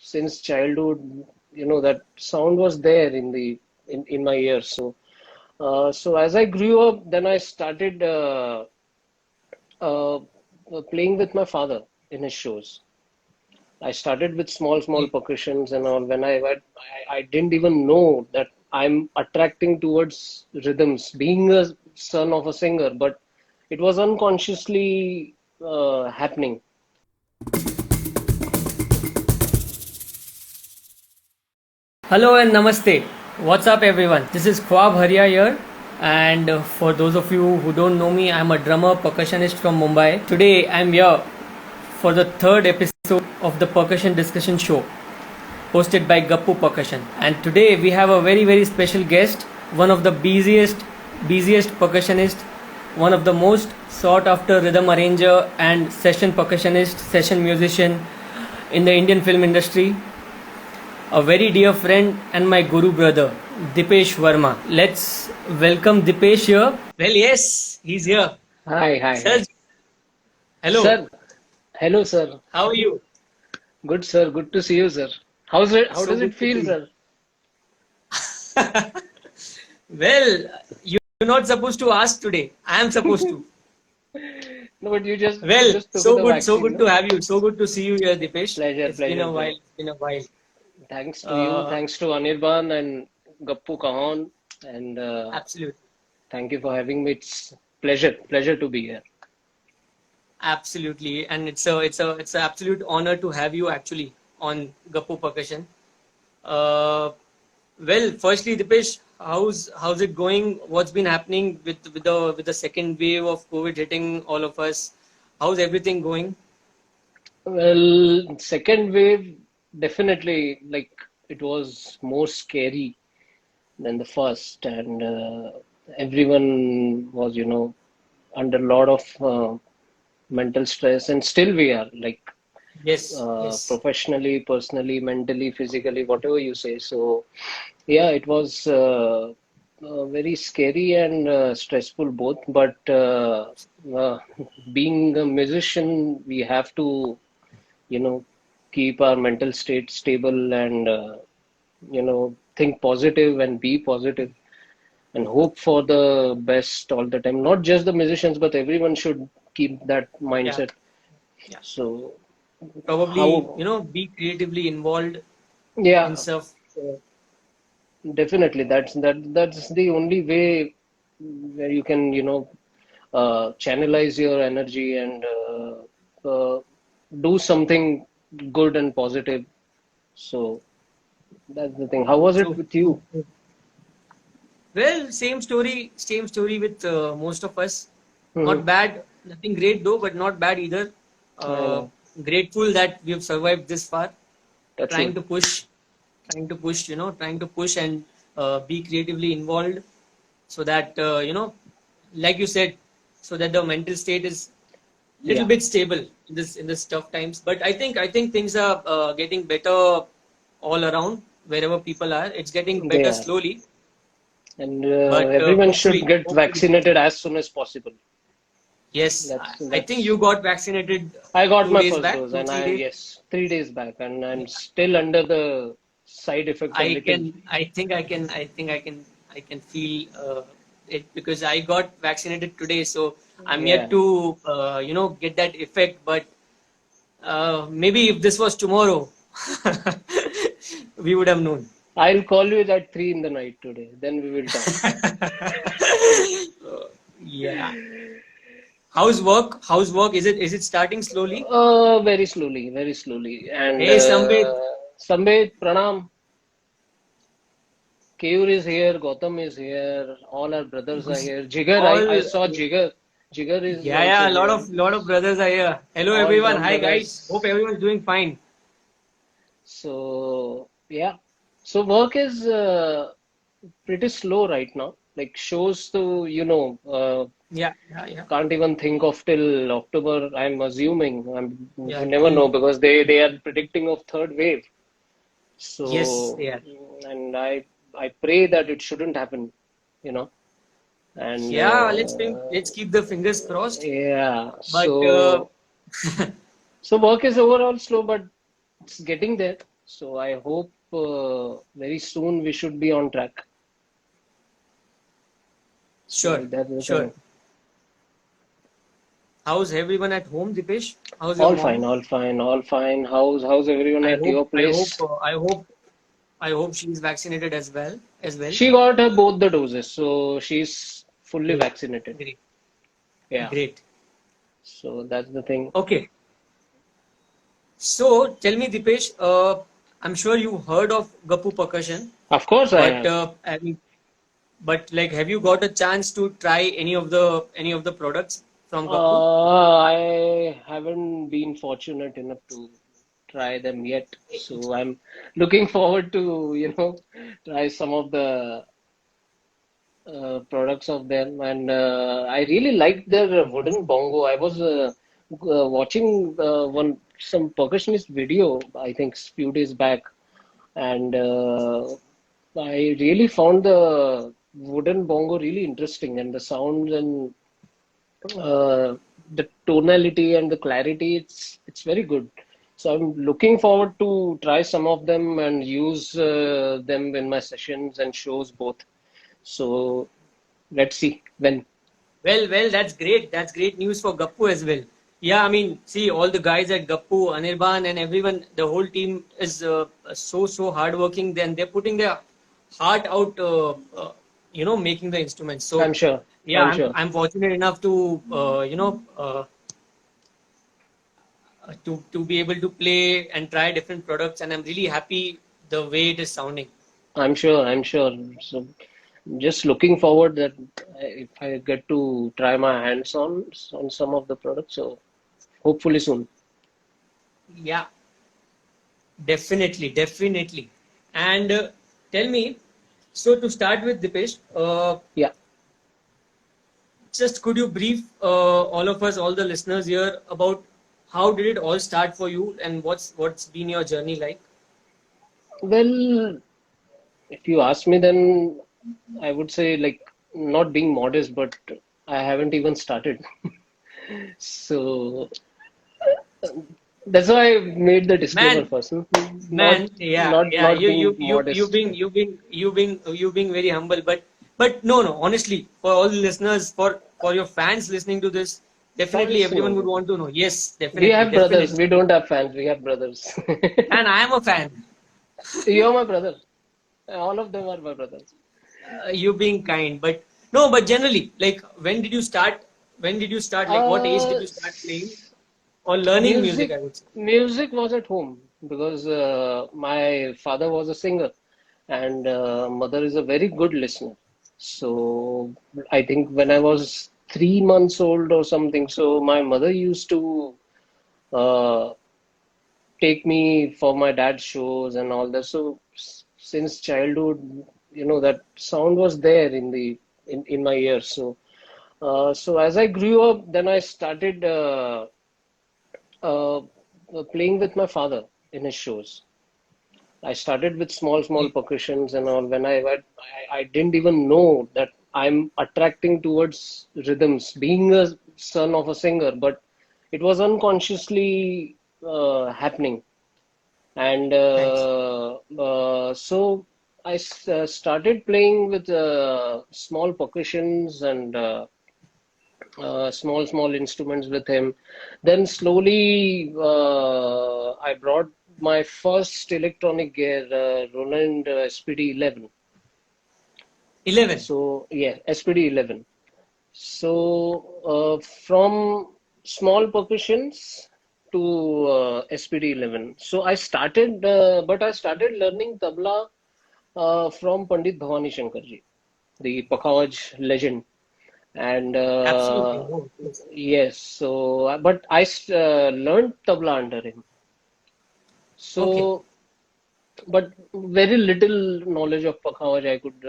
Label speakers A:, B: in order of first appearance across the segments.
A: since childhood. That sound was there in my ears. So as I grew up, then I started uh, playing with my father in his shows. I started with small percussions and all. When I didn't even know that I'm attracting towards rhythms, being a son of a singer, but it was unconsciously happening.
B: Hello and namaste. What's up, everyone? This is Khwab Haria here. And for those of you who don't know me, I'm a drummer percussionist from Mumbai. Today, I'm here for the third episode of the Percussion Discussions Show, hosted by Gappu Percussion. And today, we have a very special guest, one of the busiest percussionist, one of the most sought after rhythm arranger and session percussionist, session musician in the Indian film industry. A very dear friend and my guru brother, Dipesh Verma. Let's welcome Dipesh here. Well, yes, he's here.
A: Hi.
B: Sir, hello.
A: Sir. Hello, sir.
B: How are you?
A: Good, sir. Good to see you, sir. How's it? How
B: So
A: does it
B: good to
A: feel,
B: see
A: sir?
B: Well, you're not supposed to ask today. I am supposed to.
A: No, but you
B: Well,
A: just took
B: so
A: the
B: good, so
A: vaccine,
B: good
A: no?
B: to have you. So good to see you here, Dipesh.
A: Pleasure,
B: It's been
A: pleasure,
B: a while.
A: pleasure.
B: It's been a while.
A: Thanks to you.
B: Uh,
A: Thanks to Anirban and Gappu Cajon, and
B: absolutely.
A: thank you for having me. It's pleasure to be here.
B: Absolutely, and it's an absolute honor to have you actually on Gappu Percussion. Uh, well, firstly, Dipesh, how's it going? What's been happening with the second wave of COVID hitting all of us? How's everything going?
A: Well, second wave definitely like it was more scary than the first, and everyone was, under a lot of mental stress, and still we are like
B: Yes, yes,
A: professionally, personally, mentally, physically, whatever you say. So, yeah, it was very scary and stressful both. But uh, being a musician, we have to, you know, keep our mental state stable and, think positive and be positive and hope for the best all the time. Not just the musicians, but everyone should keep that
B: yeah,
A: mindset.
B: yeah.
A: So,
B: Probably,
A: how,
B: be creatively involved in
A: yeah,
B: stuff.
A: definitely. That's the only way where you can, channelize your energy and do something good and positive. So that's the thing. How was it
B: True.
A: with you?
B: Well, same story with most of us.
A: Hmm.
B: Not bad, nothing great though, but not bad either.
A: I
B: Uh,
A: know.
B: Grateful that we have survived this far.
A: Touch
B: Trying
A: wood.
B: to push, trying to push and be creatively involved so that like you said, so that the mental state is little
A: Yeah.
B: bit stable in this tough times. But I think things are getting better all around wherever people are. It's getting
A: They
B: better
A: are.
B: slowly,
A: And
B: but
A: everyone should get
B: hopefully,
A: vaccinated as soon as possible.
B: yes. I think
A: That's
B: you got vaccinated
A: I got
B: two
A: my
B: days
A: first
B: back,
A: dose,
B: two
A: and
B: three
A: I
B: days.
A: yes, 3 days back, and I'm
B: Yeah.
A: still under the side effect a
B: I
A: little.
B: can, I can feel it because I got vaccinated today, so I'm yet
A: Yeah,
B: to, get that effect. But maybe if this was tomorrow, we would have known.
A: I'll call you at 3 in the night today. Then we will talk.
B: Yeah. How's work? How's work? Is it starting slowly?
A: Very slowly. And
B: Hey, Sambit.
A: Sambit, Pranam, Keyur is here, Gautam is here, all our brothers are here. Jigar, I
B: All
A: saw Jigar. Jigar is
B: yeah.
A: also
B: A lot
A: here.
B: of brothers are here. Hello,
A: All
B: everyone.
A: drum
B: Hi, guys. Hope
A: brothers.
B: everyone's doing fine.
A: So yeah, so work is pretty slow right now. Like shows to
B: Yeah, yeah, yeah,
A: can't even think of till October. I'm assuming.
B: yeah.
A: You never know
B: True.
A: because they are predicting of third wave.
B: Yes,
A: So
B: yeah.
A: and I pray that it shouldn't happen. You know, and
B: Yeah, let's keep the fingers crossed.
A: yeah.
B: But
A: So work is overall slow, but it's getting there. So I hope very soon we should be on track. So
B: Sure,
A: that's the
B: sure.
A: thing.
B: How's everyone at home, Dipesh? How's your
A: All fine,
B: mom?
A: all fine, all fine. How's everyone
B: I
A: at
B: hope,
A: your
B: I hope,
A: place?
B: I hope she's vaccinated as well. As well.
A: She got her both the doses, so she's fully
B: Great,
A: vaccinated.
B: great,
A: Yeah.
B: great.
A: So that's the thing.
B: Okay. So tell me, Dipesh, I'm sure you heard of Gappu Percussion,
A: Of course I
B: but
A: have.
B: I mean, but like, have you got a chance to try any of the products from Gappu?
A: I haven't been fortunate enough to try them yet. So I'm looking forward to, try some of the products of them. And I really liked their wooden bongo. I was watching some percussionist video, I think, few days back, and I really found the wooden bongo really interesting, and the sounds and the tonality and the clarity, it's very good. So I'm looking forward to try some of them and use them in my sessions and shows both. So let's see when.
B: Well, that's great. That's great news for Gappu as well. Yeah, I mean, see, all the guys at Gappu, Anirban, and everyone, the whole team is so hardworking. Then they're putting their heart out, making the instruments.
A: I'm
B: So,
A: sure.
B: yeah,
A: I'm
B: I'm
A: sure.
B: I'm fortunate enough to to be able to play and try different products, and I'm really happy the way it is sounding.
A: I'm sure. I'm sure. So just looking forward that if I get to try my hands on some of the products. So hopefully soon.
B: Yeah, definitely, definitely. And tell me, so to start with, Dipesh,
A: Yeah.
B: just could you brief all of us, all the listeners here, about how did it all start for you, and what's been your journey like?
A: Well, if you ask me, then I would say, like, not being modest, but I haven't even started. So that's why I made the disclaimer
B: Man,
A: first. Not
B: man, yeah,
A: not
B: yeah.
A: not
B: You
A: being
B: you you you
A: modest.
B: being you being you being you being very humble, but no, honestly, for all the listeners, for your fans listening to this, definitely
A: Fans,
B: everyone would
A: no.
B: want to know. Yes,
A: We
B: definitely,
A: have brothers.
B: definitely.
A: We don't have fans. We have brothers.
B: And I am a fan.
A: You're my brother. All of them are my brothers.
B: You being kind, but no, but generally, like, when did you start? When did you start? Like, what age did you start playing or learning music,
A: Music,
B: I would say?
A: music was at home because my father was a singer and mother is a very good listener. So I think when I was 3 months old or something, so my mother used to uh, take me for my dad's shows and all that. So since childhood, that sound was there in my ears. So as I grew up, then I started uh, playing with my father in his shows. I started with small percussions and all. I didn't even know that I'm attracting towards rhythms, being a son of a singer, but it was unconsciously happening. And
B: Nice.
A: so I started playing with small percussions and small instruments with him. Then slowly I brought my first electronic gear, Roland SPD 11.
B: 11.
A: So yeah, SPD 11. So from small percussions to SPD 11. So but I started learning tabla from Pandit Bhavani Shankarji, the Pakawaj legend. And
B: Absolutely. No. Yes.
A: yes, so but learned tabla under him.
B: Okay.
A: So, but very little knowledge of Pakhawaj I could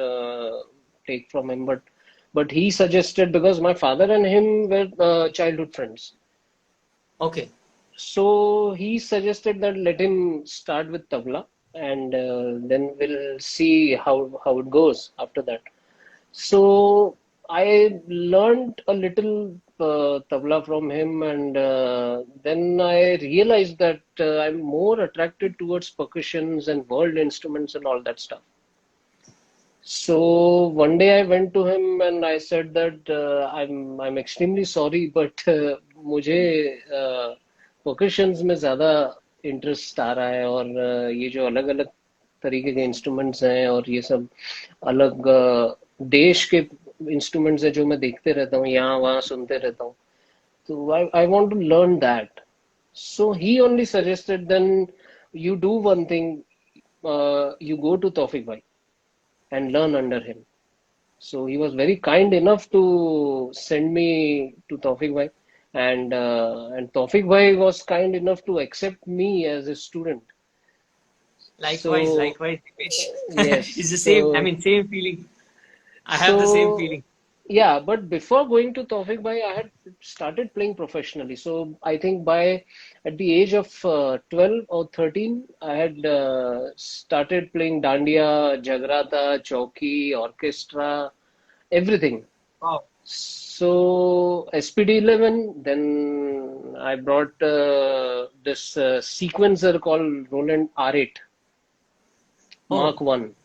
A: take from him. But he suggested, because my father and him were childhood friends.
B: Okay.
A: So he suggested that let him start with tabla, and then we'll see how it goes after that. So I learned a little tabla from him, and then I realized that I'm more attracted towards percussions and world instruments and all that stuff. So one day I went to him and I said that I'm extremely sorry, but मुझे percussions में ज़्यादा interest आ रहा है, और ये जो अलग अलग तरीके के इंस्ट्रूमेंट्स हैं और ये सब अलग देश के इंस्ट्रूमेंट्स हैं जो मैं देखते रहता हूँ, यहाँ वहाँ सुनते रहता हूँ, तो I want to learn that. So he only suggested, then you do one thing, you go to Tawfiq Bhai and learn under him. So he was very kind enough to send me to Tawfiq Bhai, and Tawfiq Bhai was kind enough to accept me as a student.
B: Likewise,
A: So
B: likewise, Dipesh.
A: yes,
B: It's the same. I
A: so
B: mean, same feeling. I have the same
A: so
B: feeling.
A: yeah, but before going to Tawfiq Bhai, I had started playing professionally. So I think by at the age of 12 or 13, I had started playing dandiya, jagrata, chauki, orchestra, everything.
B: Wow.
A: So SPD 11, then I brought this sequencer called Roland R8
B: Oh,
A: Mark 1.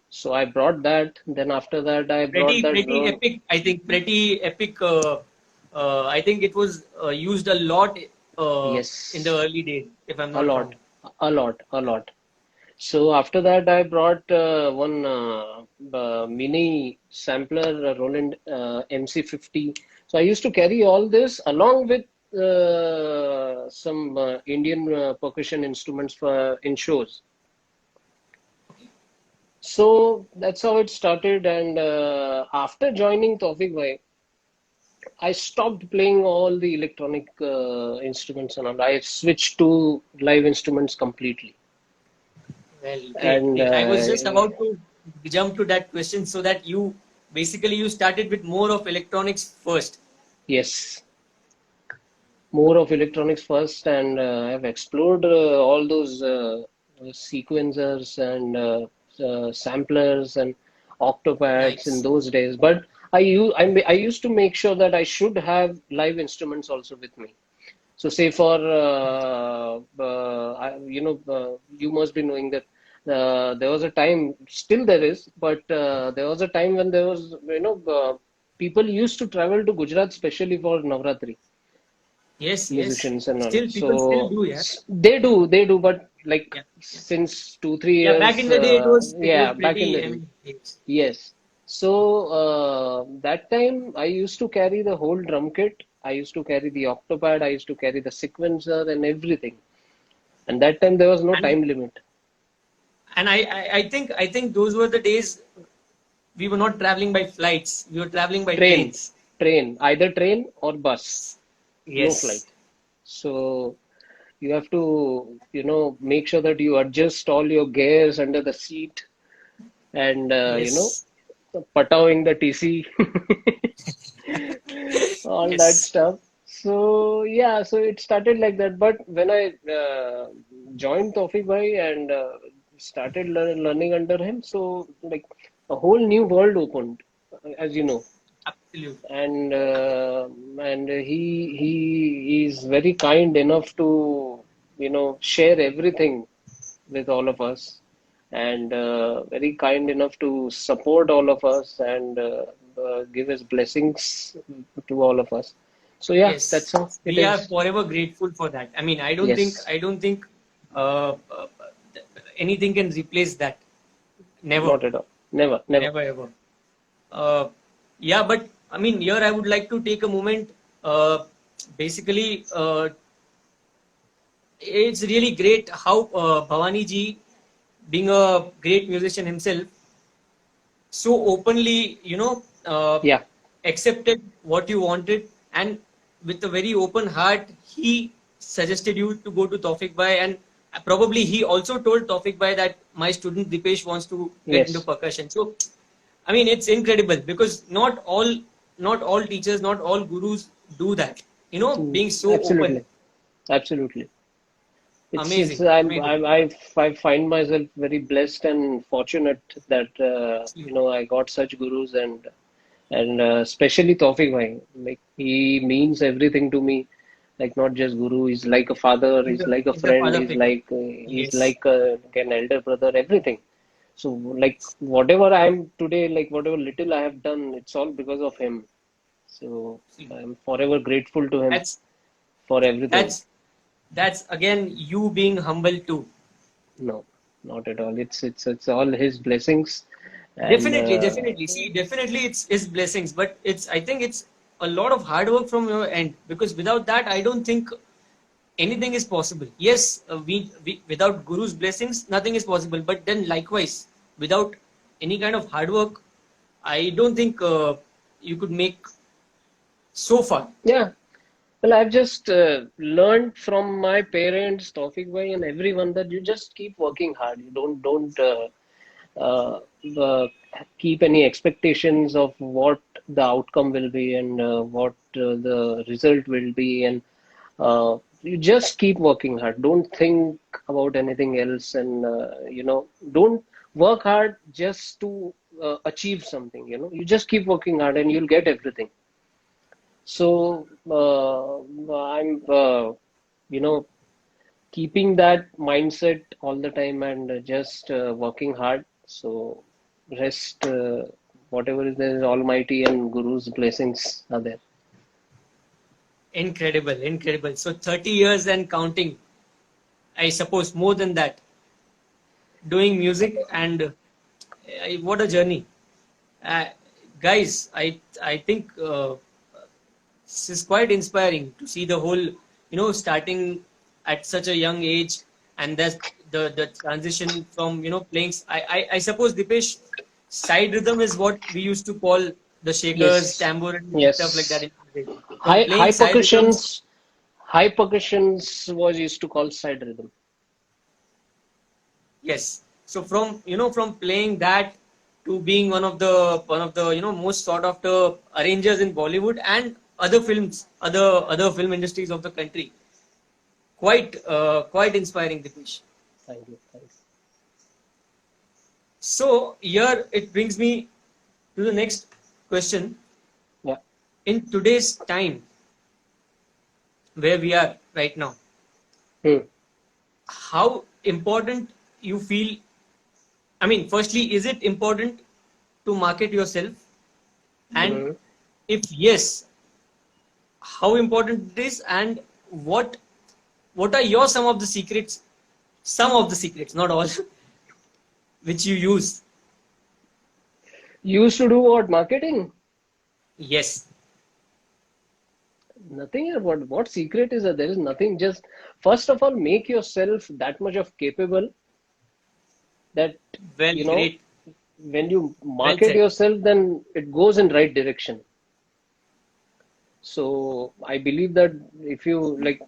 A: So I brought that. Then after that, I brought that
B: pretty
A: drone.
B: epic. I think pretty epic. I think it was used a lot in the
A: Yes,
B: early days, if I'm
A: a
B: not
A: lot,
B: wrong.
A: a lot, a lot. So after that, I brought one mini sampler, Roland MC50. So I used to carry all this along with some Indian percussion instruments for in shows. So that's how it started. And after joining Tawfiq Bhai, I stopped playing all the electronic instruments and all. I switched to live instruments completely.
B: Well, great,
A: And
B: great. I was just about to jump to that question so that you basically you started with more of electronics first.
A: yes, more of electronics first, and I've explored all those sequencers and samplers and octopads in
B: Nice.
A: those days. But I used to make sure that I should have live instruments also with me. So say for you must be knowing that there was a time, still there is, but there was a time when there was, people used to travel to Gujarat specially for Navratri,
B: Yes, yes.
A: musicians and all.
B: Still, people still
A: So
B: do, yeah.
A: they do, but like
B: Yeah, yeah.
A: since 2 3
B: Yeah, back
A: years,
B: in the day, it was
A: yeah, back in the
B: pretty. I
A: day,
B: mean, yes.
A: yes. So that time I used to carry the whole drum kit. I used to carry the octopad. I used to carry the sequencer and everything. And that time there was no
B: And
A: time limit.
B: I think those were the days we were not traveling by flights. We were traveling by
A: Train,
B: trains.
A: either train or bus, no flight.
B: Yes,
A: So you have to, make sure that you adjust all your gears under the seat, and,
B: yes,
A: patawing the TC, all that
B: yes.
A: stuff. So yeah, so it started like that. But when I joined Tawfiq Bhai and started learning under him, so like a whole new world opened, as you know.
B: Absolutely.
A: And he is very kind enough to share everything with all of us, and very kind enough to support all of us, and give his blessings to all of us. So yeah, that's
B: Yes,
A: how it
B: we are
A: is.
B: forever grateful for that. I mean,
A: Yes,
B: I don't think uh, uh, anything can replace that. Never,
A: not at all. Never, never.
B: never ever. Uh, yeah, but I mean, here I would like to take a moment. Basically, it's really great how Bhavani ji, being a great musician himself, so openly,
A: Yeah,
B: accepted what you wanted, and with a very open heart, he suggested you to go to Tawfiq Bhai, and probably he also told Tawfiq Bhai that my student Dipesh wants to get into
A: yes.
B: percussion. So, I mean, it's incredible because not all teachers, not all gurus do that.
A: Mm,
B: Being so open,
A: absolutely, absolutely. It's
B: amazing, amazing.
A: I find myself very blessed and fortunate that
B: Absolutely.
A: I got such gurus, and And especially Tawfiq bhai, like he means everything to me. Like not just guru, he's like a father, he's like a
B: He's a
A: friend,
B: father figure.
A: he's
B: Yes.
A: like an elder brother, everything. So like whatever I am today, like whatever little I have done, it's all because of him. So
B: See,
A: I'm forever grateful to him
B: that's
A: for everything.
B: that's that's again you being humble too.
A: No, not at all. It's all his blessings, and
B: Definitely, definitely. See, definitely it's his blessings, but I think it's a lot of hard work from your end, because without that, I don't think anything is possible. Yes, we without Guru's blessings, nothing is possible. But then likewise, without any kind of hard work, I don't think you could make so far.
A: yeah. Well, I've just learned from my parents, Tawfiq bhai, and everyone that you just keep working hard. You don't uh, uh, keep any expectations of what the outcome will be and what the result will be, and you just keep working hard. Don't think about anything else, and don't work hard just to achieve something. You just keep working hard, and you'll get everything. So I'm, you know, keeping that mindset all the time and just working hard. So rest, whatever is there, is Almighty and Guru's blessings are there.
B: Incredible, incredible. So 30 years and counting, I suppose more than that, doing music, and what a journey. Uh, Guys, I think this is quite inspiring to see the whole, starting at such a young age, and that's the transition from, playing. I suppose, Dipesh, side rhythm is what we used to call the shakers,
A: Yes,
B: tambourine, and stuff like that
A: yes.
B: in the day. From
A: High
B: playing side rhythms.
A: high percussions was used to call side rhythm.
B: Yes. So from, from playing that to being one of the most sought after arrangers in Bollywood and other films, other film industries of the country. Quite inspiring, Dipesh.
A: Thank you. Thanks.
B: So here it brings me to the next question.
A: Yeah.
B: In today's time, where we are right now,
A: Hmm.
B: how important you feel? I mean, firstly, is it important to market yourself? And
A: Hmm.
B: if yes, how important it is, and what what are your some of the secrets, not all, which you use?
A: You used to do what? Marketing?
B: Yes,
A: Nothing here. What secret is there? There is nothing. Just first of all, make yourself that much of capable that
B: well,
A: you know
B: great,
A: when you
B: well
A: market
B: said.
A: yourself, then it goes in right direction. So I believe that if you like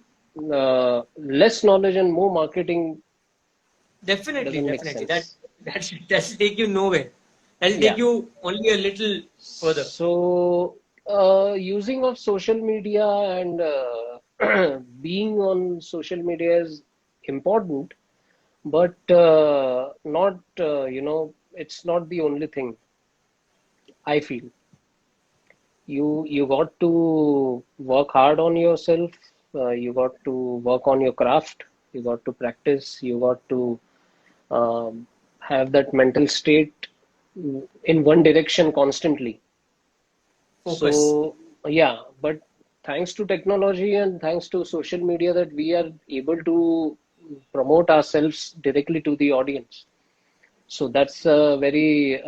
A: less knowledge and more marketing
B: Definitely,
A: doesn't make
B: definitely. That
A: sense.
B: that'll take you nowhere. That'll take
A: Yeah.
B: you only a little further.
A: So using of social media and being on social media is important, but not it's not the only thing. I feel you got to work hard on yourself. You got to work on your craft. You got to practice. You got to have that mental state in one direction constantly.
B: Focus.
A: So yeah, but thanks to technology and thanks to social media that we are able to promote ourselves directly to the audience. So that's a very,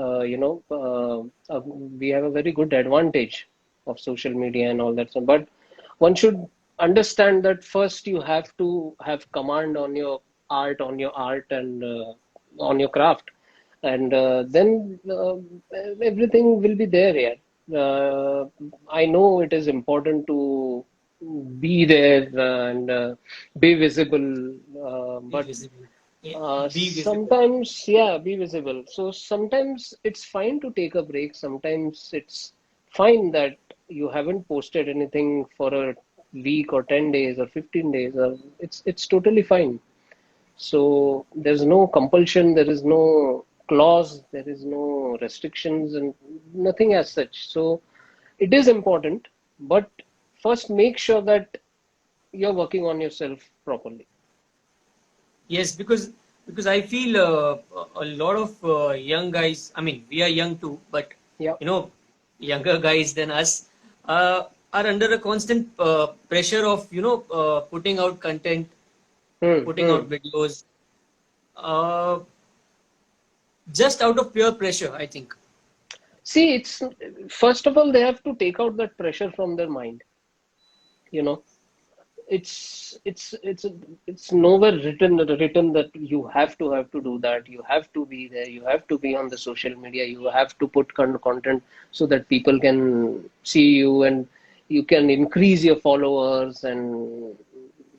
A: we have a very good advantage of social media and all that. So, but one should understand that first you have to have command on your art and on your craft, and then everything will be there. Yeah, I know it is important to be there and be visible,
B: Be
A: but
B: visible. Yeah, be visible.
A: sometimes, yeah, be visible. So sometimes it's fine to take a break. Sometimes it's fine that you haven't posted anything for a week or 10 days or 15 days. Or it's totally fine. So there's no compulsion. There is no. clause, there is no restrictions, and nothing as such. So it is important, but first make sure that you're working on yourself properly.
B: Yes, because I feel a lot of young guys. I mean, we are young too, but
A: Yeah.
B: you know, younger guys than us are under a constant pressure of putting out content,
A: Hmm,
B: putting
A: hmm.
B: out videos, uh, just out of pure pressure. I think.
A: See, it's first of all, they have to take out that pressure from their mind. You know, it's it's nowhere written that you have to do that. You have to be there. You have to be on the social media. You have to put content so that people can see you and you can increase your followers and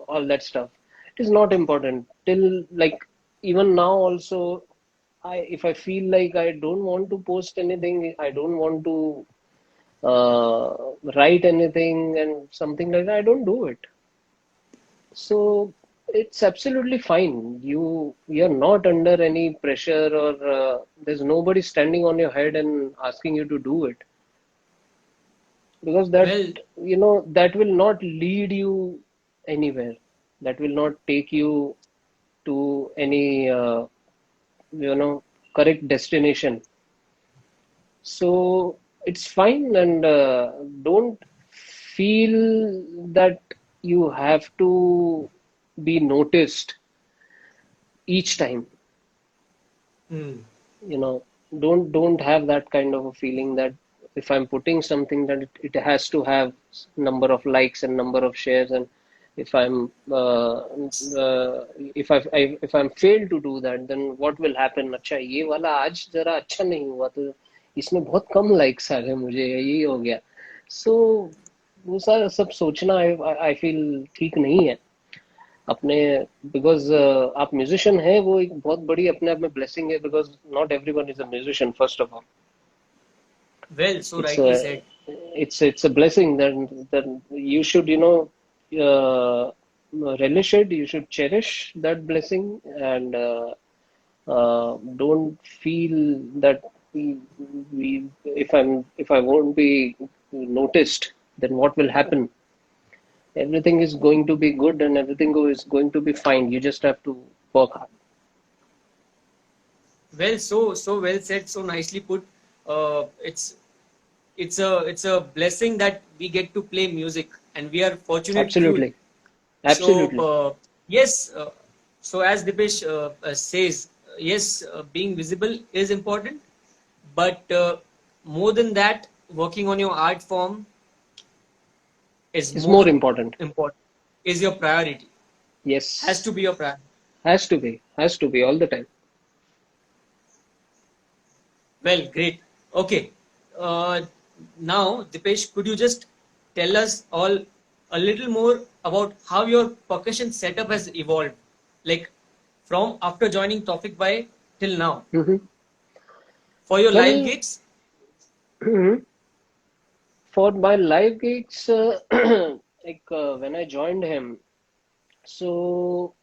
A: all that stuff. It is not important till like even now also. If I feel like I don't want to post anything, I don't want to write anything and something like that, I don't do it. So it's absolutely fine. You're not under any pressure or there's nobody standing on your head and asking you to do it because that
B: Well,
A: that will not lead you anywhere. That will not take you to any you know correct destination. So it's fine and don't feel that you have to be noticed each time.
B: hmm.
A: You know, don't have that kind of a feeling that if I'm putting something that it has to have number of likes and number of shares, and if if I'm failed to do that, then what will happen? अच्छा ये वाला आज जरा अच्छा नहीं हुआ तो इसमें बहुत कम लाइक्स आ गए मुझे यही हो गया. So वो सारा सब सोचना आई फील ठीक नहीं है अपने बिकॉज आप म्यूजिशियन हैं वो एक बहुत बड़ी अपने आप में ब्लेसिंग है because not everyone is a musician first of all
B: Well, so
A: it's
B: rightly
A: a
B: said.
A: it's a blessing that you should uh, relish it, you should cherish that blessing and don't feel that if I won't be noticed then what will happen. Everything is going to be good and everything is going to be fine. You just have to work hard.
B: Well, so well said, so nicely put. It's a blessing that we get to play music, and we are fortunate few.
A: Absolutely.
B: So
A: Absolutely.
B: yes, so as Dipesh says, yes, being visible is important, but more than that, working on your art form is
A: It's more
B: more
A: important.
B: important. Is your priority? Has to
A: Yes.
B: be your priority.
A: Has to be. Has to be all the time.
B: Well, great. Okay. Uh, Now, Dipesh, could you just tell us all a little more about how your percussion setup has evolved? Like from after joining Tawfiq Bhai till now.
A: Hmm.
B: For your live
A: Well,
B: gigs,
A: for my live gigs, like when I joined him, so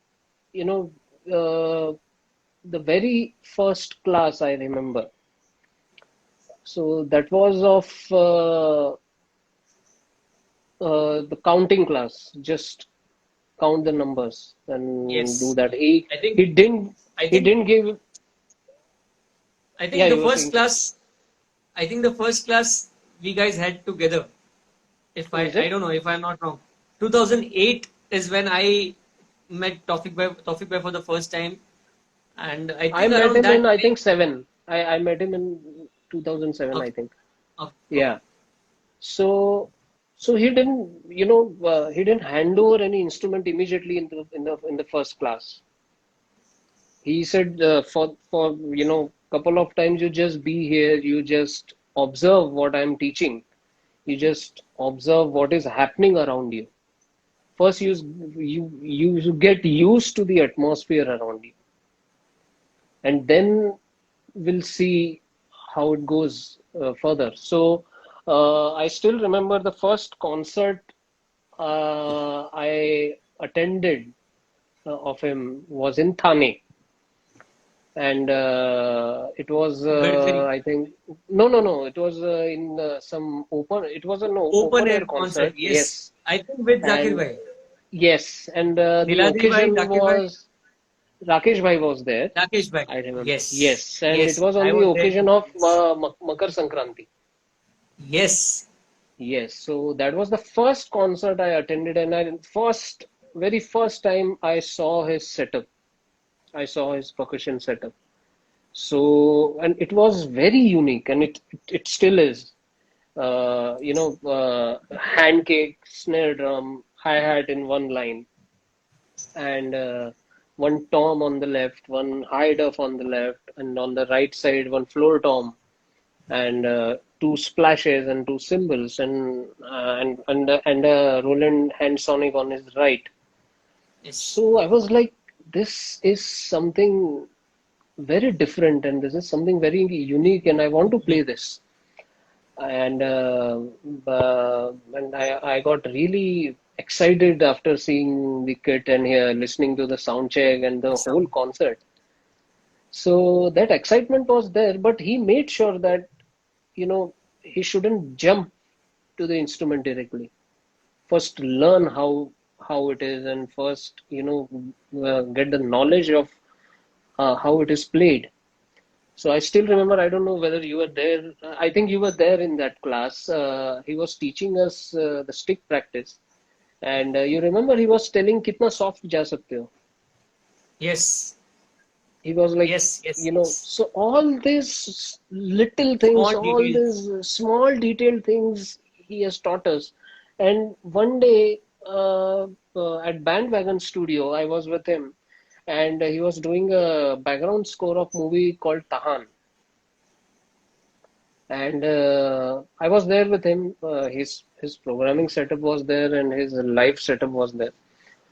A: you know, the very first class I remember. So that was of the counting class. Just count the numbers and do
B: yes.
A: that. He
B: I think
A: he didn't
B: I
A: he
B: think
A: didn't give.
B: I
A: Yeah,
B: think the
A: you were
B: first
A: saying something.
B: class I think the first class we guys had together. If
A: Oh, is
B: I
A: it?
B: don't know if I'm not wrong. 2008 is when I met Tawfiq Bhai for the first time, and I
A: I
B: think
A: met
B: around
A: him
B: that
A: in I
B: time.
A: think seven. I met him in 2007, I
B: Okay,
A: think.
B: okay.
A: Yeah. So so he didn't he didn't hand over any instrument immediately in the first class. He said for couple of times you just be here, you just observe what I'm teaching. You just observe what is happening around you. First, you get used to the atmosphere around you, and then we'll see how it goes further. So, I still remember the first concert I attended of him was in Thane. and it was
B: Gadkari.
A: I think no, it was in some open. It was an
B: Open
A: open
B: air
A: air
B: concert.
A: concert.
B: Yes.
A: Yes,
B: I think with Zakir
A: and
B: Bhai.
A: yes, and the
B: Niladri Bhai,
A: occasion
B: Zakir Bhai,
A: was Rakesh Bhai was there.
B: Rakesh Bhai.
A: I remember.
B: Yes.
A: Yes, and it
B: Yes.
A: was on
B: I
A: the
B: was there
A: occasion
B: too.
A: of
B: Yes.
A: Makar Sankranti.
B: Yes.
A: Yes, so that was the first concert I attended, and very first time I saw his setup. I saw his percussion setup. So, and it was very unique, and it still is. Hand cake, snare drum, hi-hat in one line, and one tom on the left, one high def on the left, and on the right side, one floor tom, and two splashes and two cymbals, and a Roland hand sonic on his right.
B: Yes.
A: So I was like, this is something very different, and this is something very unique, and I want to play this. And I got really excited after seeing the kit and here listening to the sound check and the whole
B: Sound.
A: concert. So that excitement was there, but he made sure that he shouldn't jump to the instrument directly. First, learn how it is, and first get the knowledge of how it is played. So I still remember, I don't know whether you were there. I think you were there in that class. He was teaching us the stick practice. And you remember he was telling kitna soft ja sakte ho.
B: Yes.
A: He was like,
B: Yes. Yes. Yes.
A: so all these little things,
B: Small
A: all
B: details.
A: these small detailed things he has taught us. And one day at Bandwagon Studio, I was with him, and he was doing a background score of movie called Tahan. And I was there with him. His programming setup was there, and his live setup was there.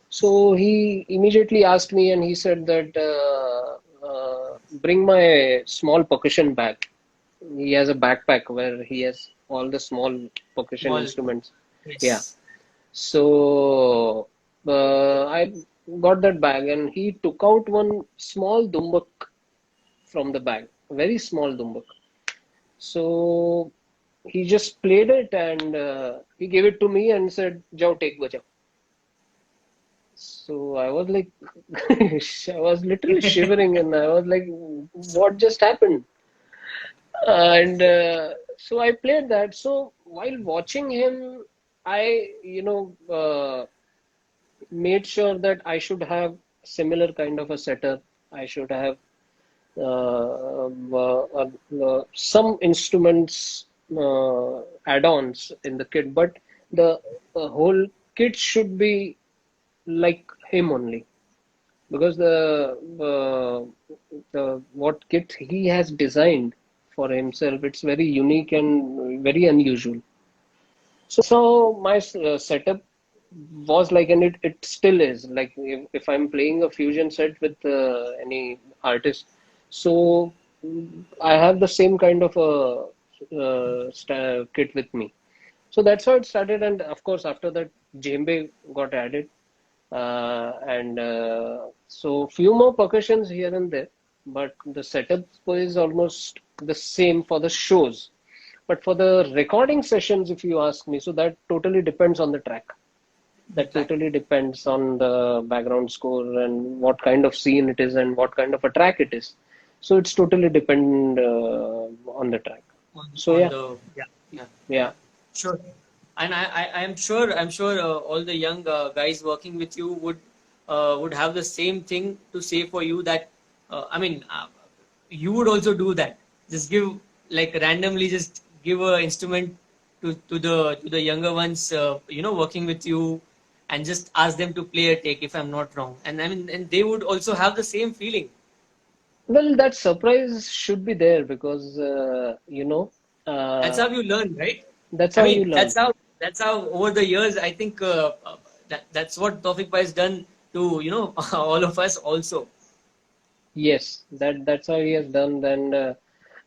A: So he immediately asked me, and he said that bring my small percussion bag. He has a backpack where he has all the small percussion
B: Small.
A: instruments. Yeah.
B: Yes.
A: So I got that bag, and he took out one small dumbak from the bag, very small dumbak. So he just played it, and he gave it to me and said, "Jao, take bajao." So I was like, I was literally shivering, and I was like, "What just happened?" And so I played that. So while watching him, I, made sure that I should have similar kind of a setup. I should have some instruments add-ons in the kit, but the whole kit should be like him only, because the what kit he has designed for himself, it's very unique and very unusual. So my setup was like, and it still is like, if I'm playing a fusion set with any artist, so I have the same kind of a kit with me. So that's how it started, and of course after that djembe got added, and so few more percussions here and there, but the setup is almost the same for the shows. But for the recording sessions, if you ask me, so that totally depends on the track.
B: The
A: That
B: track.
A: totally depends on the background score and what kind of scene it is and what kind of a track it is. So it's totally depend on the track. So
B: On
A: yeah,
B: the yeah, yeah, yeah.
A: yeah.
B: Sure. And I'm sure all the young guys working with you would have the same thing to say for you, that you would also do that. Just give, like, randomly, just give a instrument to the younger ones, working with you, and just ask them to play a take, if I'm not wrong. And I mean, and they would also have the same feeling.
A: Well, that surprise should be there because
B: That's
A: uh,
B: how you learn, right?
A: that's
B: I
A: how you
B: mean,
A: learn.
B: that's how over the years, I think, that's what Tawfiq Bhai has done to all of us also.
A: Yes, that's how he has done.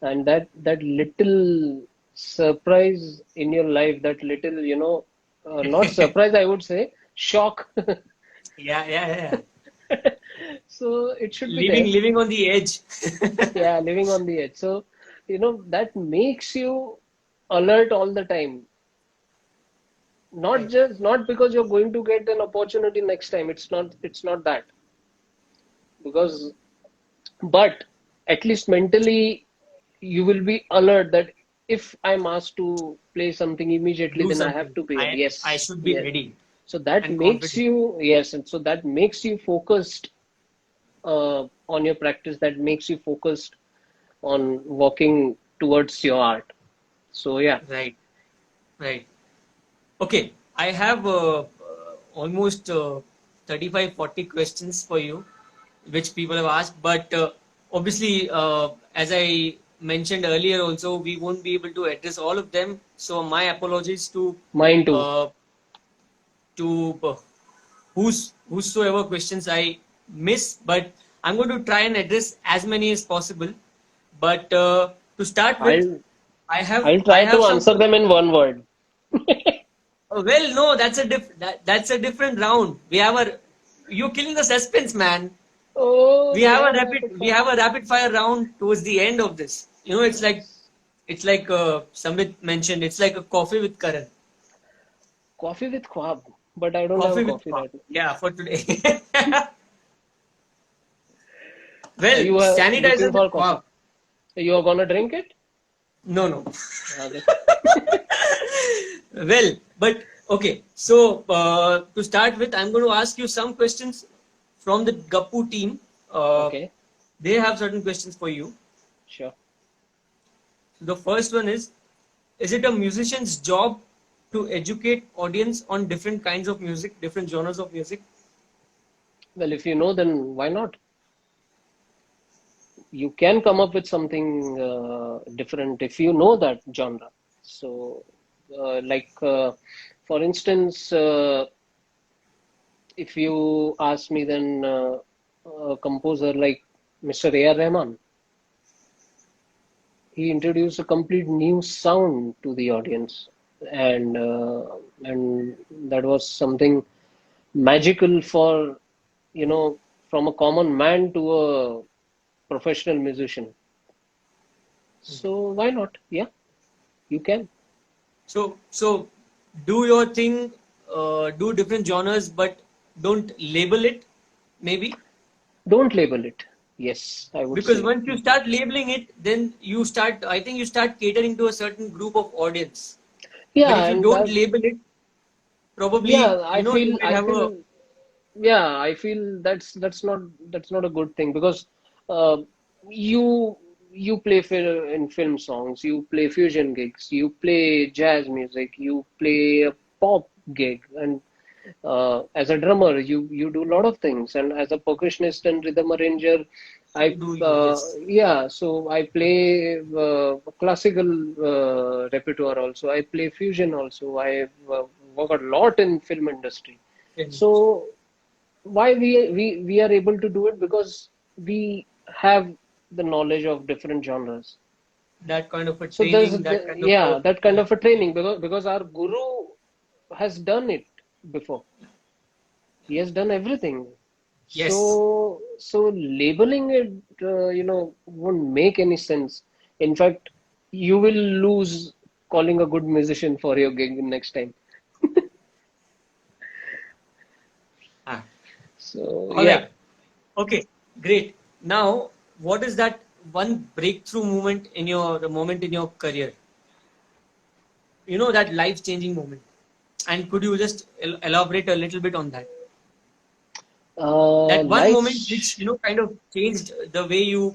A: And that little surprise in your life, that little, not surprise, I would say, shock.
B: Yeah, yeah, yeah.
A: So it should be there.
B: Living on the edge.
A: Yeah, living on the edge. So, that makes you alert all the time.
B: Right.
A: Not because you're going to get an opportunity next time. It's not that. Because, but at least mentally, you will be alert that if I'm asked to play something immediately,
B: Do
A: then I have
B: something.
A: to be there.
B: I
A: Yes,
B: should be
A: yes.
B: ready
A: So that
B: and
A: makes
B: confident.
A: you, yes, and so that makes you focused on your practice. That makes you focused on walking towards your art. So yeah,
B: Right. Right. Okay. I have almost 35, 40 questions for you, which people have asked. But obviously, as I mentioned earlier, also we won't be able to address all of them. So my apologies
A: mine too.
B: uh, to whosoever questions I miss. But I'm going to try and address as many as possible. But to start with,
A: I'll
B: I
A: I'll try
B: have
A: to
B: some.
A: answer them in one word.
B: Well, no, that's a different round. You're killing the suspense, man.
A: Oh, we have rapid
B: We
A: fire.
B: have a rapid fire round towards the end of this. You know, it's like Samit mentioned. It's like a coffee with Karan,
A: Coffee with Khwab, but I don't have a
B: coffee with
A: coffee
B: Kwak.
A: right now.
B: Yeah, for today. Well,
A: You are
B: sanitizer
A: looking
B: with
A: for coffee.
B: Kwak.
A: You are gonna drink it?
B: No, no.
A: Okay.
B: Well, but okay. So to start with, I'm going to ask you some questions from the Gappu team. Uh,
A: Okay,
B: they have certain questions for you.
A: sure.
B: The first one is it a musician's job to educate audience on different kinds of music, different genres of music?
A: Well, if you know, then why not? You can come up with something different if you know that genre. So, for instance, if you ask me, then a composer like Mr. A.R. Rahman, he introduced a complete new sound to the audience, and that was something magical for, from a common man to a professional musician. So why not? Yeah, you can.
B: So do your thing, do different genres, but don't label it, maybe.
A: Don't label it. Yes, I would
B: Because
A: say.
B: once you start labeling it, then I think you start catering to a certain group of audience. But
A: Yeah,
B: if you
A: and
B: don't
A: that,
B: label it, probably,
A: yeah,
B: you might
A: I
B: have a,
A: feel, yeah, I feel that's not a good thing because uh, you you play in film songs, you play fusion gigs, you play jazz music, you play a pop gig, and as a drummer, you do a lot of things, and as a percussionist and rhythm arranger,
B: yes.
A: yeah, so I play classical repertoire also. I play fusion also. I work a lot in film industry.
B: Films.
A: So why we are able to do it because we have the knowledge of different genres.
B: That kind of a
A: So there's
B: training, that kind of a,
A: yeah, that kind
B: yeah.
A: of a training because our guru has done it before. He has done everything.
B: Yes,
A: So labeling it, won't make any sense. In fact, you will lose calling a good musician for your gig next time.
B: ah,
A: So
B: all
A: yeah,
B: right. Okay, great. Now, what is that one breakthrough moment in your career? You know, that life-changing moment. And could you just elaborate a little bit on that? That one moment which,
A: lights.
B: kind of changed the way you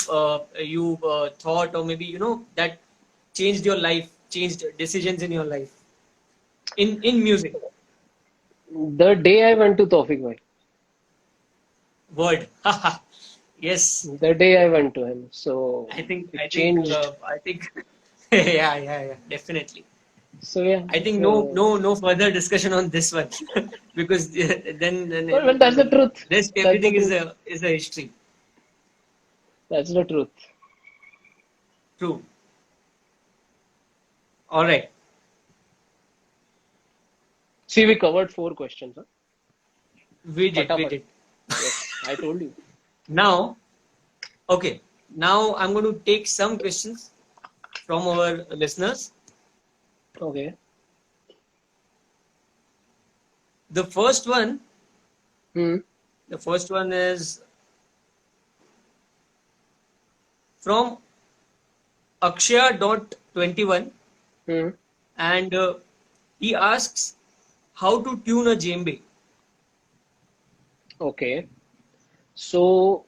B: thought, or maybe, that changed your life, changed decisions in your life, in music.
A: The day I went to Tawfiq Bhai,
B: Word. Yes.
A: the day I went to him, so it changed.
B: I think, yeah, yeah, yeah, definitely.
A: So yeah,
B: I think no further discussion on this one because
A: well, that's the
B: then
A: truth.
B: rest
A: That's the
B: everything
A: truth.
B: is a history.
A: That's the truth.
B: True. All right.
A: See, we covered four questions, huh?
B: We did. We
A: Fatafat.
B: did.
A: Yes, I told you.
B: Now, okay. Now I'm going to take some questions from our listeners.
A: Okay.
B: The first one,
A: Hmm.
B: the first one is from Akshaya.21,
A: Hmm.
B: and he asks how to tune a djembe.
A: Okay. So,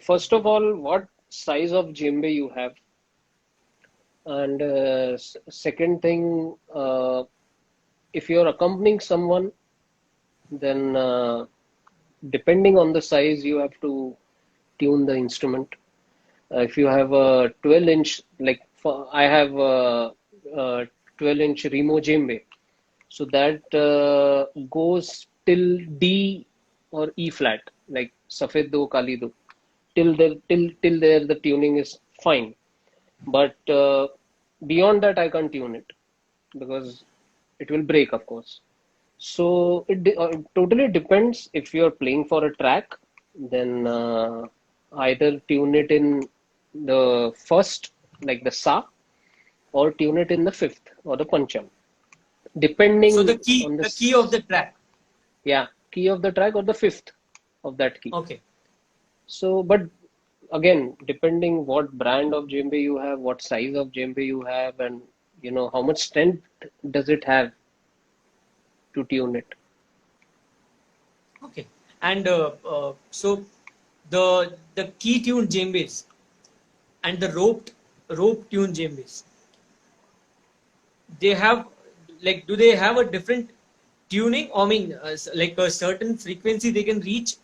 A: first of all, what size of djembe you have? And second thing, if you're accompanying someone, then depending on the size, you have to tune the instrument. If you have a 12-inch, like I have a 12-inch Remo djembe, so that goes till D or E flat, like Safed Do, Kali Do. Till there, the tuning is fine. But beyond that, I can't tune it because it will break, of course. So it totally depends. If you're playing for a track, then either tune it in the first, like the sa, or tune it in the fifth or the pancham,
B: So
A: depending on
B: the key of the track.
A: yeah, key of the track or the fifth of that key.
B: Okay.
A: So, but again, depending what brand of djembe you have, what size of djembe you have, and how much strength does it have to tune it.
B: Okay. And so the key tuned djembes and the rope tuned djembes, they have, like, do they have a different tuning? I mean, like a certain frequency they can reach?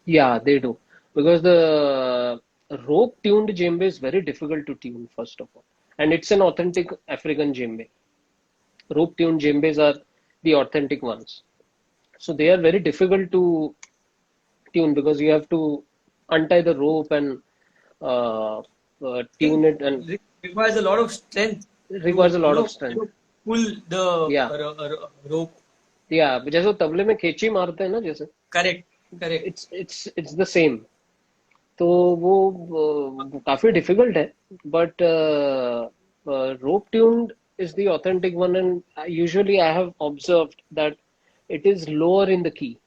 A: Yeah, they do. Because the rope tuned djembe is very difficult to tune, first of all. And it's an authentic African djembe. Rope tuned djembes are the authentic ones. So they are very difficult to tune because you have to untie the rope and uh, tune
B: Think
A: it, and
B: requires a lot of strength
A: it
B: to
A: requires a lot of strength.
B: pull the
A: Yeah,
B: rope.
A: yeah. जैसे वो तबले में खींची मारते हैं ना, जैसे
B: Correct, correct.
A: it's the same. तो वो काफी डिफिकल्ट है, but rope tuned is the authentic one, and usually I have observed that it is lower in the key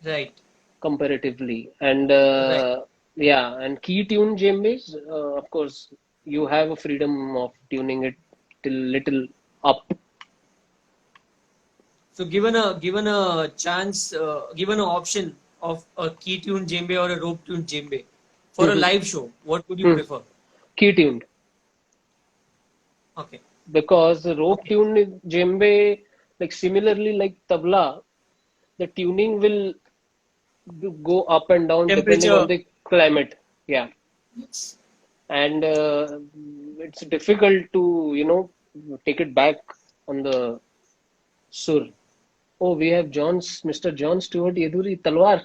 B: Right,
A: comparatively, and
B: right.
A: yeah, and key tuned djembes, of course, you have a freedom of tuning it till little up.
B: So given an option of a key tuned djembe or a rope tuned djembe for a
A: Mhm.
B: live show, what would you
A: Hmm.
B: prefer?
A: Key tuned,
B: Okay,
A: because the rope
B: okay.
A: tuned djembe, like similarly like tabla, the tuning will go up and down depending on
B: Temperature.
A: the climate. Yeah,
B: Yes.
A: and it's difficult to take it back on the sur. Oh, we have Mr. John Stewart Yeduri Talwar.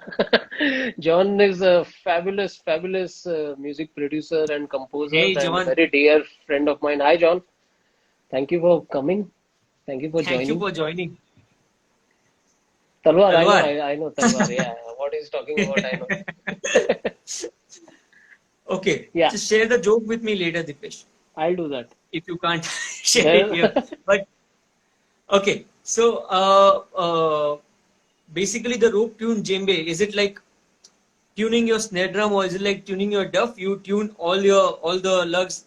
A: John is a fabulous, fabulous music producer and composer,
B: Hey,
A: and a
B: John.
A: very dear friend of mine. Hi, John. Thank you for coming. Thank you for
B: Thank you
A: joining.
B: for joining.
A: Talwar, I know,
B: Talwar.
A: I know Talwar. Yeah, what he's talking about, I know.
B: Okay,
A: Yeah,
B: just share the joke with me later, Dipesh,
A: I'll do that.
B: if you can't share it
A: Well,
B: here. But okay, so basically the rope tune djembe, is it like tuning your snare drum, or is it like tuning your duff? You tune all the lugs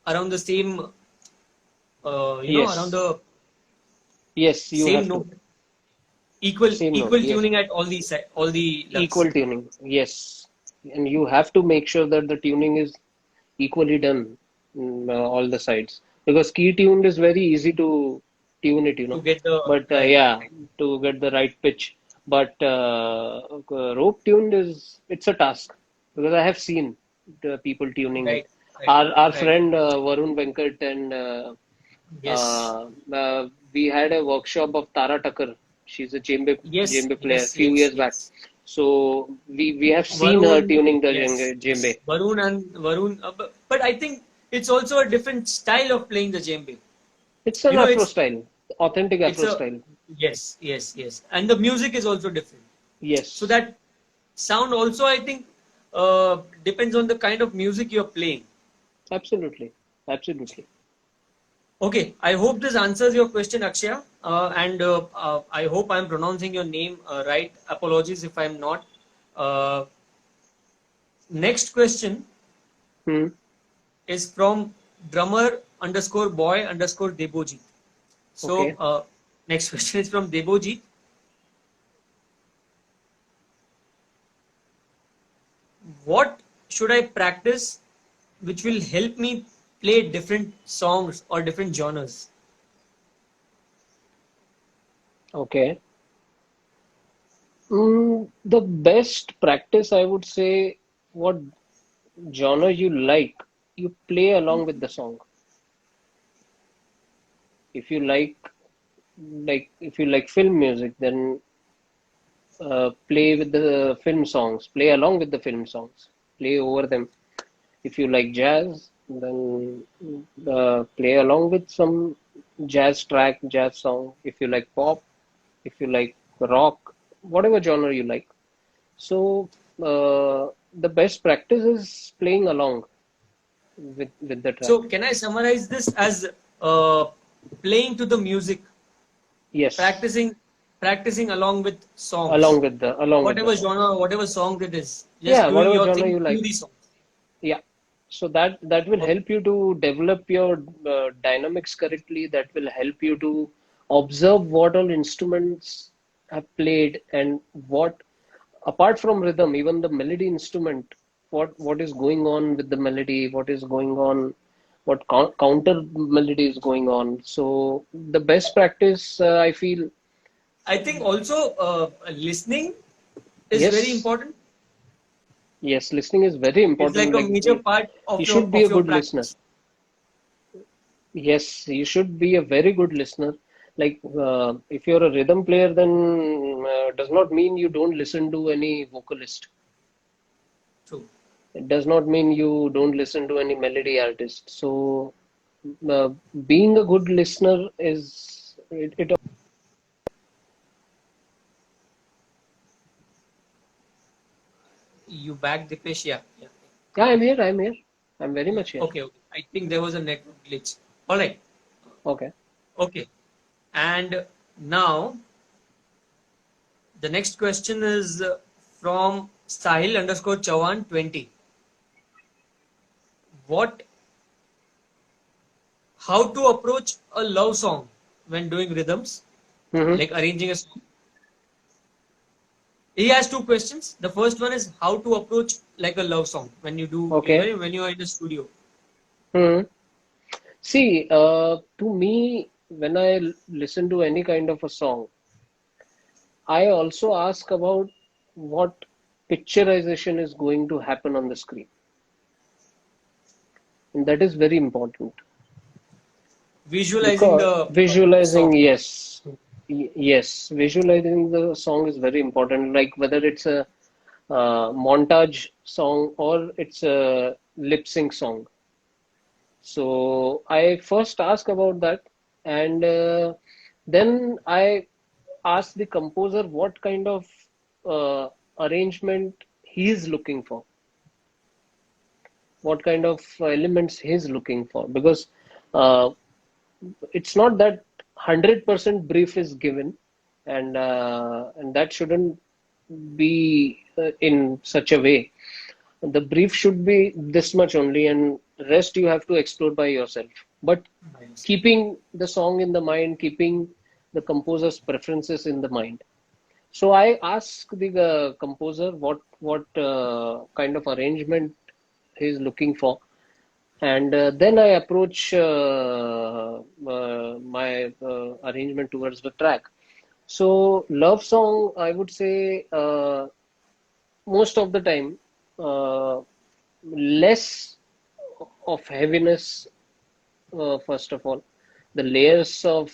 B: around the same, around
A: yes,
B: the
A: yes, you
B: same
A: have to.
B: note, equal
A: Same note,
B: equal
A: yes.
B: tuning at all the lugs.
A: Equal tuning, yes. And you have to make sure that the tuning is equally done in all the sides. Because key tuned is very easy to tune it,
B: To get the
A: but
B: right,
A: yeah,
B: right,
A: to get the right pitch. But rope tuned it's a task because I have seen the people tuning it.
B: right, right,
A: Our
B: right.
A: friend Varun Venkat and
B: Yes,
A: we had a workshop of Tara Tucker. She's a
B: yes,
A: djembe player a
B: yes,
A: few
B: yes,
A: years back.
B: yes.
A: So we have seen her
B: Varun,
A: tuning the
B: yes,
A: djembe.
B: yes. Varun, but I think it's also a different style of playing the djembe.
A: It's an
B: You know,
A: Afro style, authentic
B: it's
A: Afro
B: a
A: style.
B: yes, yes, yes, and the music is also different. So
A: Yes.
B: that sound also, I think, depends on the kind of music you're playing.
A: Absolutely. Absolutely.
B: Okay, I hope this answers your question, Akshaya. And I hope I'm pronouncing your name right. Apologies if I'm not. Uh, Next question
A: Hmm.
B: is from drummer underscore boy underscore Deboji. So,
A: Okay.
B: next question is from Deboji. What should I practice which will help me play different songs or different genres?
A: Okay. The best practice, I would say, what genre you like, you play along with the song. If you if you like film music, then play with the film songs, play along with the film songs, play over them. If you like jazz, then play along with some jazz track, jazz song. If you like pop, if you like rock, whatever genre you like. So the best practice is playing along with the track.
B: So, can I summarize this as uh, playing to the music,
A: Yes,
B: practicing, practicing along with songs,
A: along with the
B: whatever
A: songs.
B: genre, whatever song it is, just
A: Yeah,
B: doing
A: whatever
B: your
A: genre
B: thing
A: you
B: through
A: like.
B: these songs.
A: Yeah. So that will
B: Okay.
A: help you to develop your dynamics correctly. That will help you to observe what all instruments have played and what, apart from rhythm, even the melody instrument, what is going on with the melody, what is going on, what counter melody is going on. So the best practice, I feel,
B: I think also listening is very
A: yes,
B: important.
A: yes, listening is very
B: It's
A: important.
B: like a
A: Like
B: major part
A: you
B: of
A: should be a
B: your
A: good listener.
B: practice.
A: Yes, you should be a very good listener. Like, if you're a rhythm player, then does not mean you don't listen to any vocalist.
B: True.
A: It does not mean you don't listen to any melody artist. So, uh, being a good listener is it.
B: You back Dipesh? Yeah. Yeah.
A: Yeah, I'm here. I'm here. I'm very
B: Yeah.
A: much here.
B: Okay. Okay. I think there was a network glitch. All right.
A: Okay.
B: Okay. And now the next question is from Sahil underscore Chawan 20. What, how to approach a love song when doing rhythms,
A: Mm-hmm.
B: like arranging a song? He has two questions. The first one is how to approach like a love song when you do
A: Okay.
B: when you are in the studio.
A: Hmm. See, to me, when I listen to any kind of a song, I also ask about what picturization is going to happen on the screen. And that is very important
B: Visualizing
A: because
B: the
A: visualizing,
B: song.
A: yes, yes, visualizing the song is very important. Like whether it's a montage song or it's a lip sync song. So I first ask about that, and then I ask the composer what kind of uh, arrangement he is looking for, what kind of elements he's looking for, because uh, it's not that 100% brief is given, and that shouldn't be in such a way. The brief should be this much only, and rest you have to explore by yourself. But
B: Nice.
A: keeping the song in the mind, keeping the composer's preferences in the mind. So I ask the composer what kind of arrangement he's looking for, and then I approach my arrangement towards the track. So love song, I would say, most of the time, uh, less of heaviness. First of all, the layers of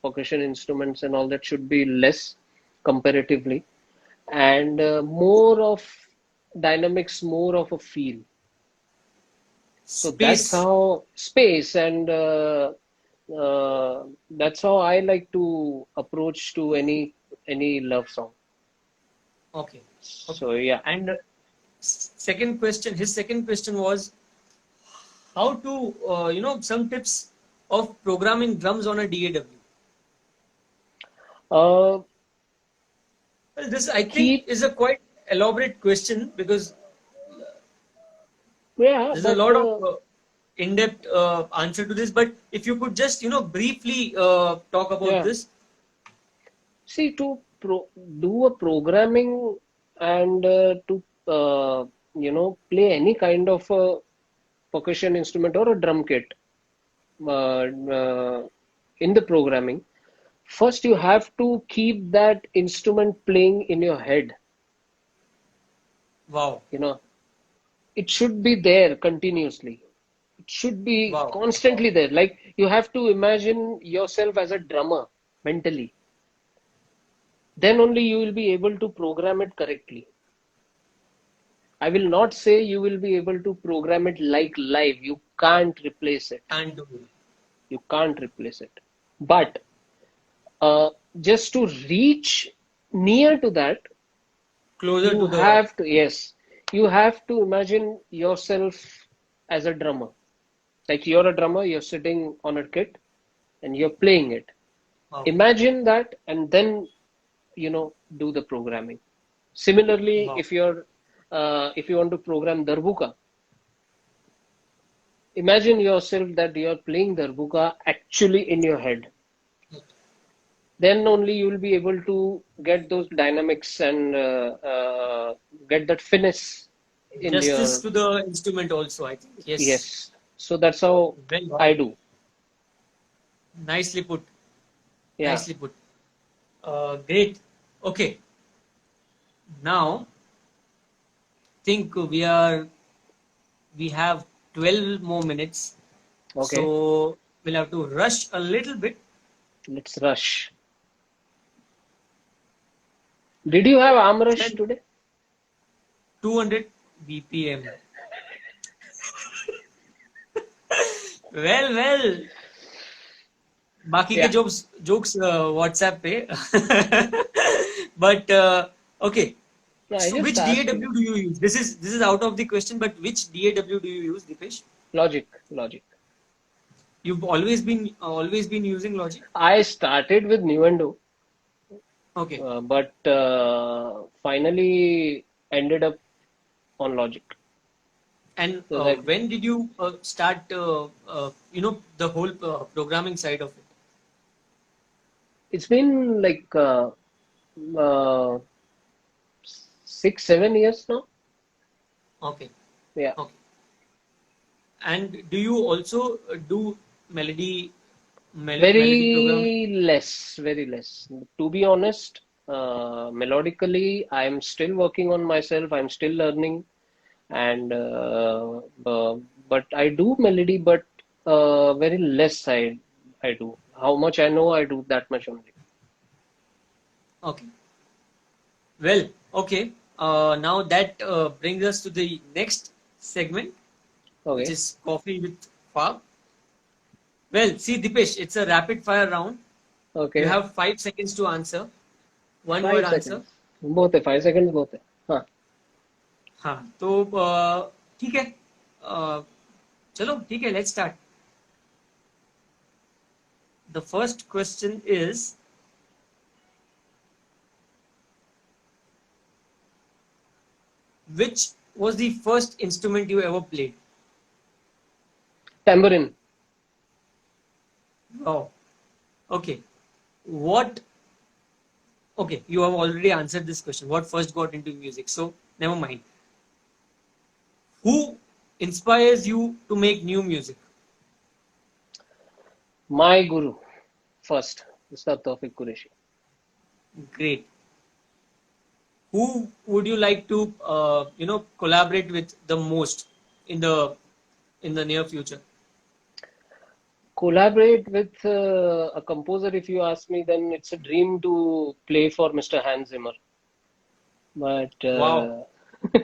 A: percussion instruments and all that should be less comparatively, and more of dynamics, more of a feel. So that's
B: Space.
A: how space, and that's how I like to approach to any love song.
B: Okay. Okay.
A: So yeah.
B: And second question. His second question was how to some tips of programming drums on a DAW.
A: Uh,
B: Well, this I think
A: keep
B: is a quite elaborate question because
A: yeah,
B: there's a
A: but
B: lot of in-depth answer to this. But if you could just briefly talk about
A: yeah.
B: this.
A: See, to do a programming and to play any kind of a percussion instrument or a drum kit uh, uh, in the programming, first you have to keep that instrument playing in your head.
B: Wow,
A: You know, it should be there continuously. It should be
B: wow,
A: constantly there. Like you have to imagine yourself as a drummer mentally. Then only you will be able to program it correctly. I will not say you will be able to program it like live. You can't replace it.
B: and do it.
A: You can't replace it. But just to reach near to that,
B: Closer
A: you
B: to the
A: have to, yes, you have to imagine yourself as a drummer. Like you're a drummer, you're sitting on a kit and you're playing it.
B: wow,
A: Imagine that and then, do the programming. Similarly,
B: wow.
A: if you want to program darbuka, imagine yourself that you're playing darbuka actually in your head. Then only you will be able to get those dynamics and get that finesse in
B: Justice
A: your,
B: to the instrument also, I think. Yes.
A: yes. So that's how
B: Well,
A: I
B: wow.
A: do.
B: Nicely put.
A: Yeah.
B: Nicely put. Great. Okay. Now, think we have 12 more minutes.
A: Okay.
B: So we'll have to rush a little bit.
A: Let's rush. Did you have arm rush
B: Then
A: today?
B: 200 BPM. Well. बाकी के
A: Yeah.
B: jokes WhatsApp पे. But okay.
A: No, I
B: So
A: just
B: which
A: asked
B: DAW
A: you.
B: do you use? This is out of the question, but which DAW do you use, Dipesh?
A: Logic.
B: You've always been using Logic?
A: I started with Nuendo,
B: Okay.
A: but finally ended up on Logic.
B: And
A: So like
B: when did you start the whole programming side of it?
A: it's been like uh, 6, 7 years now.
B: Okay.
A: Yeah,
B: Okay. And do you also do melody programming?
A: very less. To be honest, melodically, I'm still working on myself. I'm still learning, and but I do melody, but very less. I do. How much I know, I do that much only.
B: Okay. Well, okay. Now that brings us to the next segment, which
A: Okay,
B: is coffee with Fab. Well, see, Dipesh, it's a rapid fire round. You
A: okay.
B: have 5 seconds to answer. One word
A: 5 seconds.
B: answer.
A: बहुत है 5 seconds बहुत है. हाँ.
B: हाँ तो ठीक है. चलो ठीक है. Let's start. The first question is, which was the first instrument you ever played?
A: Tambourine.
B: Oh, okay. What? Okay, you have already answered this question. What first got into music? So never mind. Who inspires you to make new music?
A: My guru first. Mr. Tawfiq Qureshi.
B: Great. Who would you like to collaborate with the most in the near future?
A: Collaborate with a composer, if you ask me, then it's a dream to play for Mr. Hans Zimmer. But
B: Wow.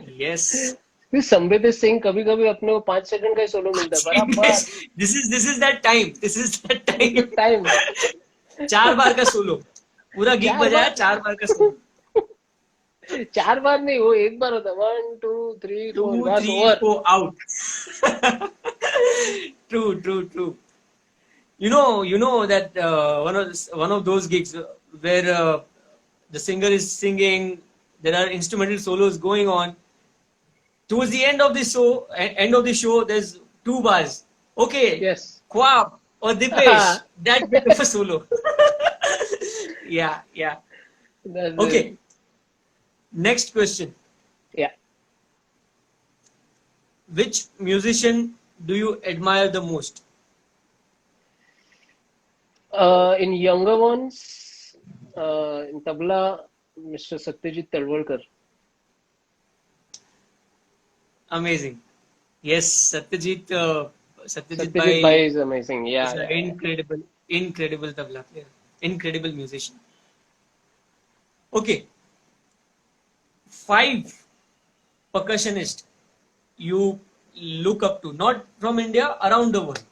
B: Yes.
A: Sambit Singh कभी कभी अपने को 5 second का ही solo मिलता है बराबर.
B: This is that time. This is that
A: This is the
B: time.
A: time.
B: 4 बार का solo. पूरा गीत
A: 4
B: बजाया
A: बार.
B: 4 बार का सोलो.
A: चार बार नहीं, वो एक बार होता, 1 2 3 4
C: 2,
A: बस
C: 3,
A: over.
C: 4 out. True, true, true. You know that one of those gigs where the singer is singing, there are instrumental solos going on. Towards the end of the show, there's two bars. Okay,
A: Yes.
C: Kwab or Dipesh, that bit of a solo. Yeah, yeah.
A: That's
C: Okay, next question.
A: yeah.
C: Which musician do you admire the most?
A: In younger ones, in tabla, Mr. Satyajit Talwalkar.
C: Amazing. Yes, Satyajit
A: Satyajit Bhai
C: Bhai
A: is amazing.
C: is
A: Yeah,
C: an
A: yeah, yeah.
C: incredible tabla player, incredible musician. Okay, 5 percussionists you look up to, not from India, around the world.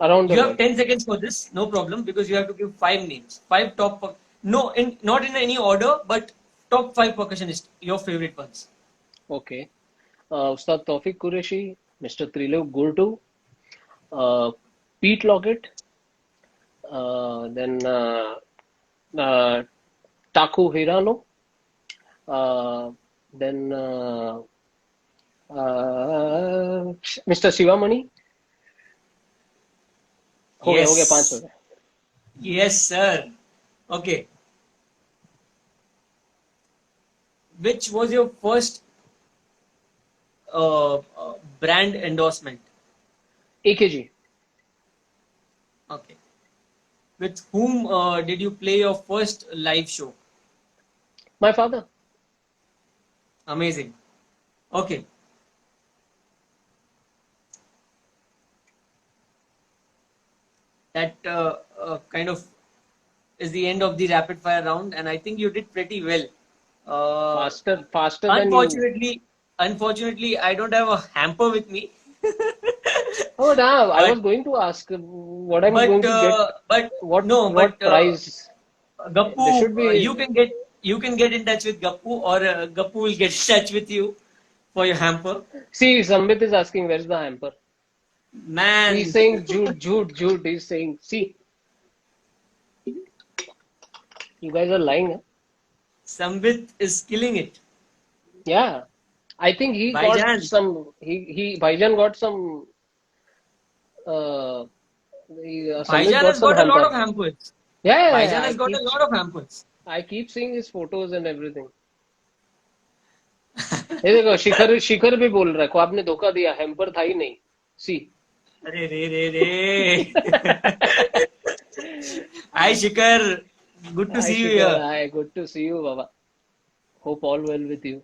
A: Around the
C: You have
A: world.
C: 10 seconds for this, no problem, because you have to give 5 names, 5 top, no, not in any order, but top 5 percussionists, your favorite ones.
A: Okay. Ustad Tawfiq Qureshi, Mr. Trilok Gurtu, uh, Pete Lockett, then uh, Taku Hirano, then Mr. Shivamani. हो गया 5 हो
C: Yes,
A: गया.
C: yes, sir. Okay, which was your first brand endorsement?
A: AKG.
C: Okay. With whom did you play your first live show?
A: My father.
C: Amazing. Okay. That kind of is the end of the rapid fire round, and I think you did pretty well. Uh,
A: Faster than you.
C: unfortunately, I don't have a hamper with me.
A: Oh, no, I
C: but
A: was going to ask what I'm
C: but
A: going to get.
C: but
A: What
C: no, but
A: prize? There
C: Gappu,
A: should be.
C: you can get in touch with Gappu, or Gappu will get in touch with you for your hamper.
A: See, Sambit is asking where's the hamper. He's
C: Man,
A: saying Jude, Jude, Jude. He's saying, see, you guys are lying. Huh?
C: Sambit is killing it.
A: Yeah, I think he got
C: Baijan,
A: some. He Baijan got some. Uh, Sambit
C: Baijan
A: got
C: has
A: some
C: got a lot
A: hamper.
C: of hampers.
A: Yeah, yeah, yeah.
C: Baijan has got a lot of hampers.
A: I keep seeing his photos and everything. ये देखो शिखर शिखर भी बोल रहा है को आपने धोखा दिया हैम्पर था ही नहीं सी
C: अरे रे रे रे. Hi Shikhar, good to
A: hi
C: see you
A: Shikhar
C: here.
A: Hi good to see you बाबा hope all well with you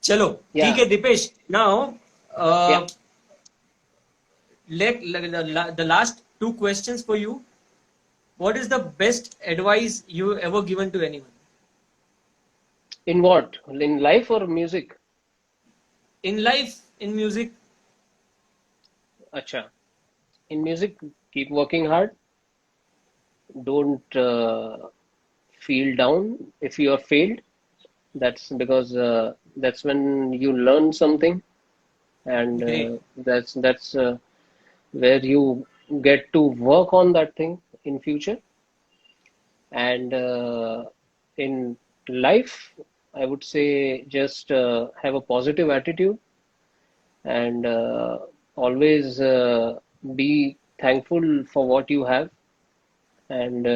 C: चलो
A: या
C: ठीक है Deepesh. Now,
A: yeah
C: uh, the last 2 questions for you. What is the best advice you ever given to anyone?
A: In what in life और music
C: In life, in music?
A: अच्छा in music keep working hard don't feel down if you are failed that's because that's when you learn something and
C: Great.
A: that's where you get to work on that thing in future and in life I would say just have a positive attitude and always be thankful for what you have and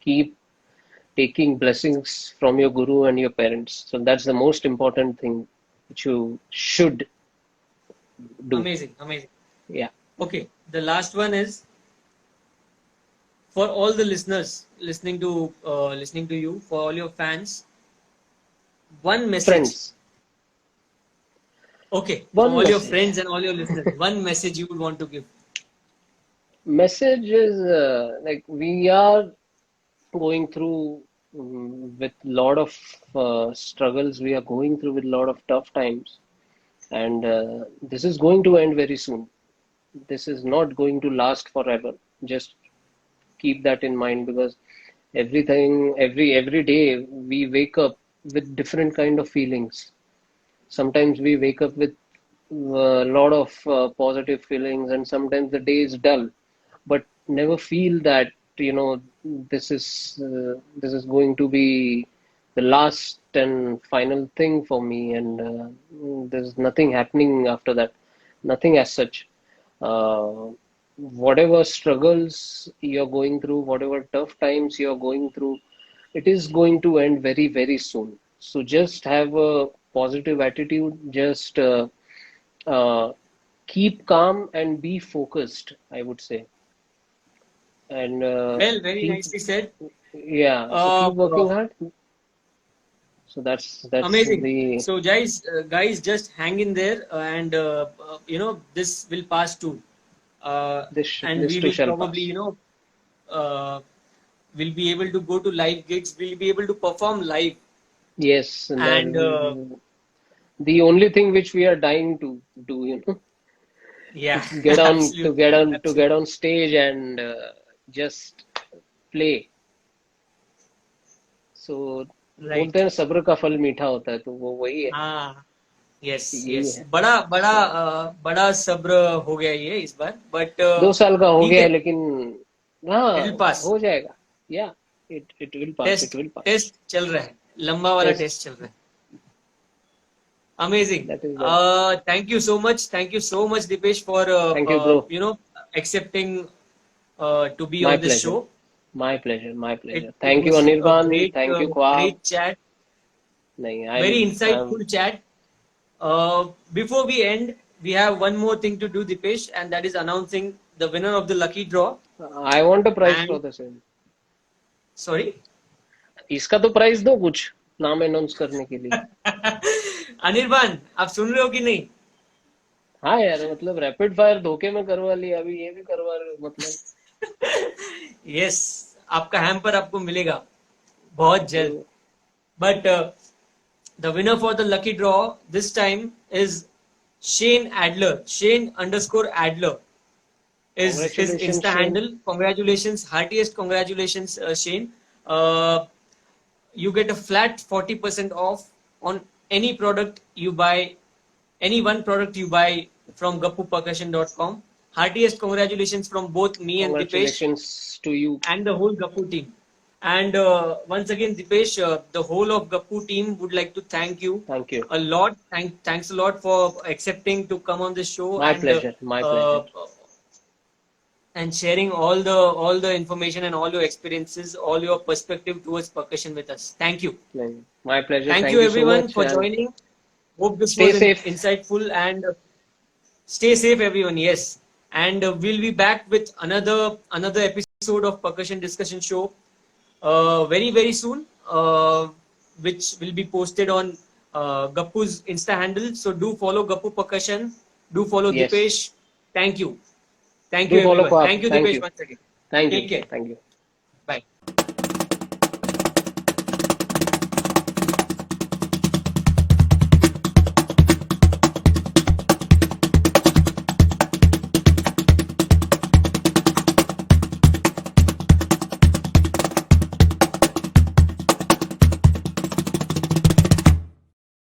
A: keep taking blessings from your guru and your parents. So that's the most important thing which you should do.
C: Amazing, amazing.
A: Yeah.
C: Okay, the last one is for all the listeners listening to you, for all your fans, one message.
A: Friends,
C: Okay, for
A: one
C: all your
A: message.
C: friends and all your listeners, one message you would want to give.
A: Message is like we are going through with lot of struggles. We are going through with lot of tough times, and this is going to end very soon. This is not going to last forever. Just keep that in mind because every day we wake up with different kind of feelings. Sometimes we wake up with a lot of positive feelings, and sometimes the day is dull, but never feel that, this is going to be the last and final thing for me, and there's nothing happening after that, nothing as such. Whatever struggles you're going through, whatever tough times you're going through, it is going to end very, very soon. So just have a positive attitude, just keep calm and be focused, I would say. And
C: Well, very
A: keep,
C: nicely said.
A: yeah, so
C: Uh,
A: keep working hard. So that's
C: Amazing.
A: the
C: So, guys, just hang in there, and this will pass too, and
A: this
C: we
A: too
C: will
A: shall
C: probably,
A: pass.
C: uh, will be able to go to live gigs. We'll be able to perform live,
A: Yes, and
C: and
A: the only thing which we are dying to do, to
C: yeah,
A: get on to
C: absolutely,
A: get on to get
C: absolutely,
A: on stage and just play. So बोलते
C: right.
A: हैं सब्र का फल मीठा होता है, तो वो वही है,
C: हाँ, यस
A: यही
C: यस,
A: है. So
C: बड़ा सब्र हो गया ये इस बार, बट
A: 2 साल का हो
C: ठीक
A: गया
C: है,
A: है, लेकिन हाँ,
C: इट विल पास.
A: हो जाएगा. Yeah it will pass, it
C: test
A: will pass.
C: Test चल रहा है, लंबा वाला
A: टेस्ट,
C: टेस्ट चल रहा है. Amazing.
A: That is that.
C: Thank you so much. Thank you so much, Dipesh, for
A: thank you bro.
C: accepting to be
A: my
C: on this
A: pleasure,
C: show.
A: My pleasure, my
C: It
A: pleasure.
C: it
A: thank you
C: was a
A: Anirban, thank you ख्वाब.
C: great chat,
A: नहीं,
C: very
A: I
C: insightful chat. Before we end, we have one more thing to do, Dipesh, and that is announcing the winner of the lucky draw.
A: I want a prize for
C: And
A: the same.
C: sorry,
A: इसका तो price दो कुछ, नाम announce करने के लिए.
C: Anirban, आप सुन रहे हो कि नहीं?
A: हाँ यार, मतलब रैपिड फायर धोखे में करवा लिया, अभी ये भी करवा रहे हो, मतलब.
C: Yes, आपका हैम्पर आपको मिलेगा बहुत जल्द.
A: तो
C: But the winner for the lucky draw this time is Shane Adler. Shane underscore Adler is his
A: congratulation
C: Insta
A: Shane.
C: handle. Congratulations, heartiest congratulations, Shane. Uh, you get a flat 40% off on any product you buy, any one product you buy from GappuPercussion.com. Heartiest congratulations from both me and Dipesh
A: Congratulations to you.
C: and the whole Gappu team. And once again, Dipesh, the whole of Gappu team would like to thank you
A: Thank you.
C: a lot. Thanks a lot for accepting to come on this show,
A: My pleasure. My pleasure.
C: and sharing all the information and all your experiences, all your perspective towards percussion with us. Thank you.
A: My pleasure.
C: Thank
A: Thank
C: you
A: you so
C: everyone
A: much.
C: for
A: And
C: joining. Hope this
A: stay
C: was
A: safe.
C: insightful, and stay safe, everyone. Yes, and we'll be back with another episode of Percussion Discussion Show very very soon, which will be posted on Gappu's Insta handle. So do follow Gappu Percussion. Do follow
A: Yes.
C: Dipesh. Thank you. Thank you
A: Do follow
C: everyone.
A: Kwab.
C: Thank you
A: Thank
C: Dipesh
A: you.
C: once again.
A: Thank you.
C: Take care.
A: Thank you.
C: Bye.